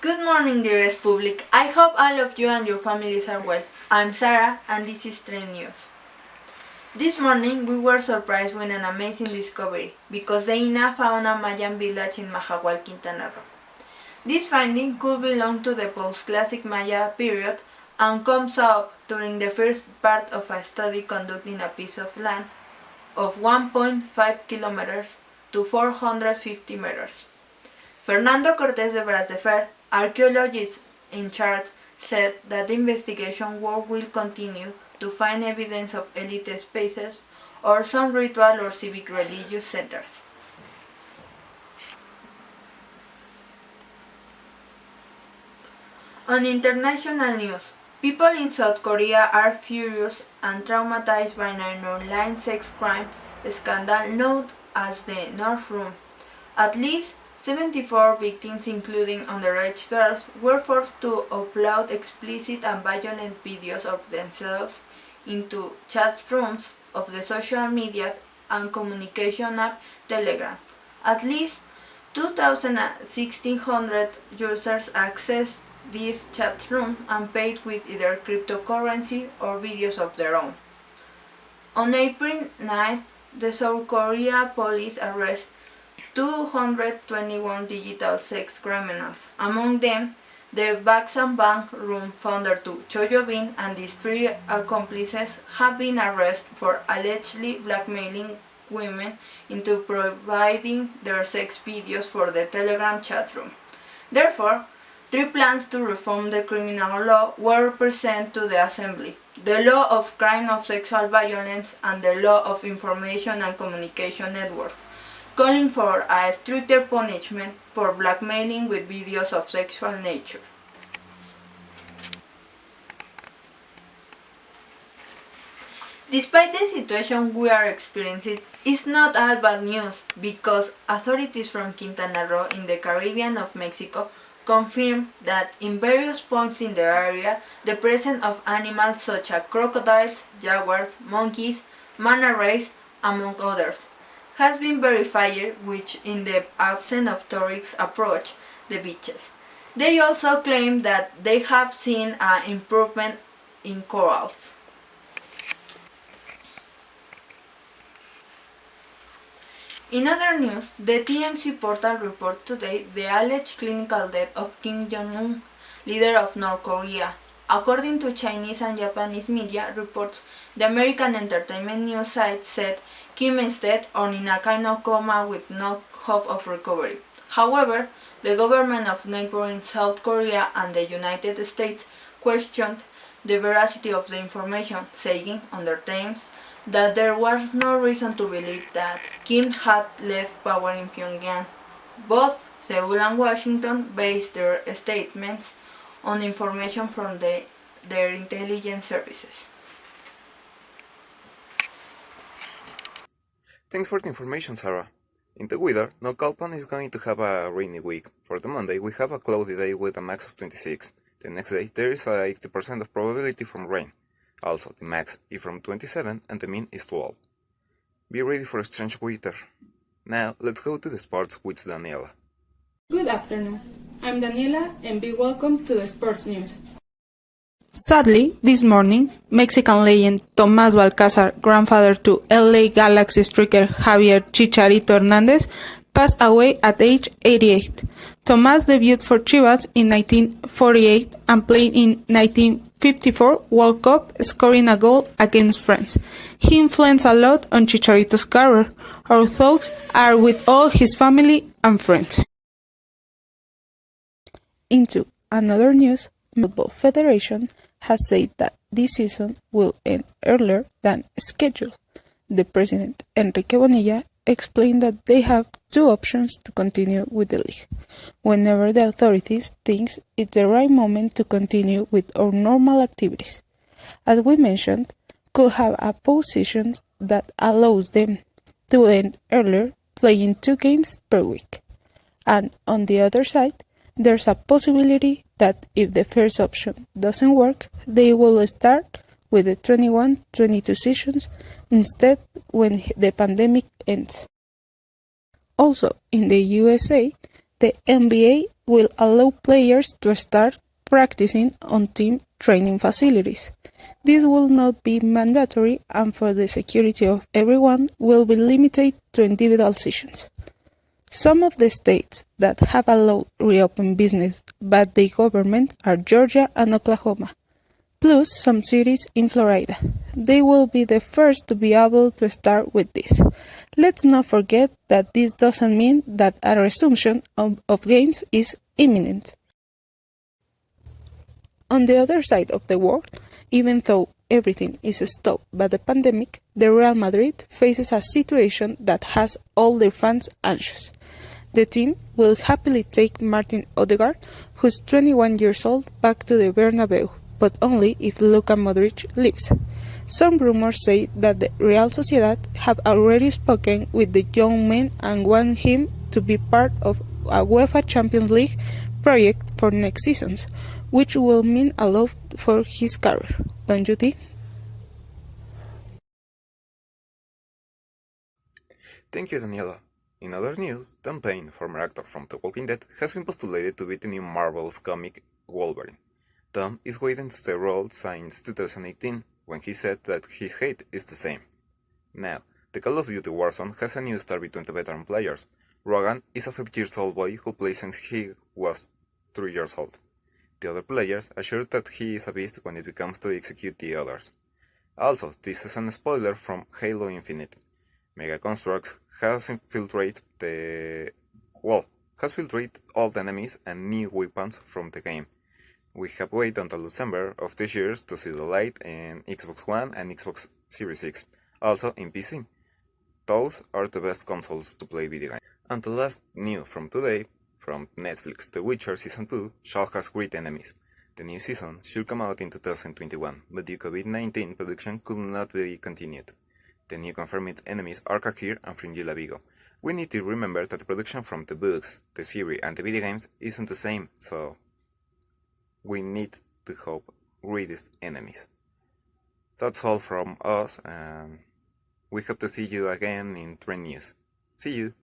Good morning, dearest public. I hope all of you and your families are well. I'm Sarah, and this is Trend News. This morning, we were surprised with an amazing discovery because the INA found a Mayan village in Mahahual, Quintana Roo. This finding could belong to the post-classic Maya period and comes up during the first part of a study conducting a piece of land of 1.5 kilometers to 450 meters. Fernando Cortés de Bras de Fer, archaeologist in charge, said that the investigation work will continue to find evidence of elite spaces or some ritual or civic religious centers. On international news, people in South Korea are furious and traumatized by an online sex crime scandal known as the North Room. At least 74 victims, including underage girls, were forced to upload explicit and violent videos of themselves into chat rooms of the social media and communication app Telegram. At least 2,600 users accessed this chat room and paid with either cryptocurrency or videos of their own. On April 9th, the South Korea police arrested 221 digital sex criminals. Among them, the Baksan Bank room founder Cho Jobin and his 3 accomplices have been arrested for allegedly blackmailing women into providing their sex videos for the Telegram chat room. Therefore, 3 plans to reform the criminal law were presented to the Assembly: the law of crime of sexual violence and the law of information and communication networks, calling for a stricter punishment for blackmailing with videos of sexual nature. Despite the situation we are experiencing, it's not all bad news because authorities from Quintana Roo in the Caribbean of Mexico confirmed that in various points in the area, the presence of animals such as crocodiles, jaguars, monkeys, manta rays, among others, has been verified, which in the absence of tourists approach the beaches. They also claim that they have seen an improvement in corals. In other news, the TMC portal reported today the alleged clinical death of Kim Jong-un, leader of North Korea. According to Chinese and Japanese media reports, the American entertainment news site said Kim is dead or in a kind of coma with no hope of recovery. However, the government of neighboring South Korea and the United States questioned the veracity of the information, saying, on their terms, that there was no reason to believe that Kim had left power in Pyongyang. Both Seoul and Washington based their statements on information from their intelligence services. Thanks for the information, Sarah. In the weather, Naucalpan is going to have a rainy week. For the Monday, we have a cloudy day with a max of 26. The next day, there is a 80% of probability from rain. Also, the max is from 27 and the mean is 12. Be ready for a strange weather. Now, let's go to the sports with Daniela. Good afternoon. I'm Daniela and be welcome to the sports news. Sadly, this morning, Mexican legend Tomás Balcázar, grandfather to LA Galaxy striker Javier Chicharito Hernández, passed away at age 88. Tomás debuted for Chivas in 1948 and played in 1954 World Cup, scoring a goal against France. He influenced a lot on Chicharito's career. Our thoughts are with all his family and friends. Into another news, Football Federation has said that this season will end earlier than scheduled. The president, Enrique Bonilla, explained that they have 2 options to continue with the league, whenever the authorities think it's the right moment to continue with our normal activities. As we mentioned, could have a position that allows them to end earlier, playing 2 games per week. And on the other side, there's a possibility that if the first option doesn't work, they will start with the 21-22 seasons instead when the pandemic ends. Also, in the USA, the NBA will allow players to start practicing on team training facilities. This will not be mandatory, and for the security of everyone will be limited to individual sessions. Some of the states that have allowed reopen business by the government are Georgia and Oklahoma, plus some cities in Florida. They will be the first to be able to start with this. Let's not forget that this doesn't mean that a resumption of games is imminent. On the other side of the world, even though everything is stopped by the pandemic, the Real Madrid faces a situation that has all their fans anxious. The team will happily take Martin Odegaard, who's 21 years old, back to the Bernabeu, but only if Luka Modric leaves. Some rumors say that the Real Sociedad have already spoken with the young man and want him to be part of a UEFA Champions League project for next season, which will mean a lot for his career, don't you think? Thank you, Daniela. In other news, Tom Payne, former actor from The Walking Dead, has been postulated to be the new Marvel's comic Wolverine. Tom is waiting to the role since 2018, when he said that his hate is the same. Now, the Call of Duty Warzone has a new star between the veteran players. Rogan is a 5-year-old boy who plays since he was 3 years old. The other players assure that he is a beast when it comes to execute the others. Also, this is a spoiler from Halo Infinite. Mega Constructs has infiltrated all the enemies and new weapons from the game. We have waited until December of this year to see the light in Xbox One and Xbox Series X, also in PC. Those are the best consoles to play video games. And the last news from today, from Netflix, The Witcher Season 2 shall have great enemies. The new season should come out in 2021, but due to COVID-19 production could not be continued. The new confirmed enemies are Kakir and Fringilla Vigo. We need to remember that the production from the books, the series and the video games isn't the same, so we need to hope greatest enemies. That's all from us, and we hope to see you again in Trend News. See you!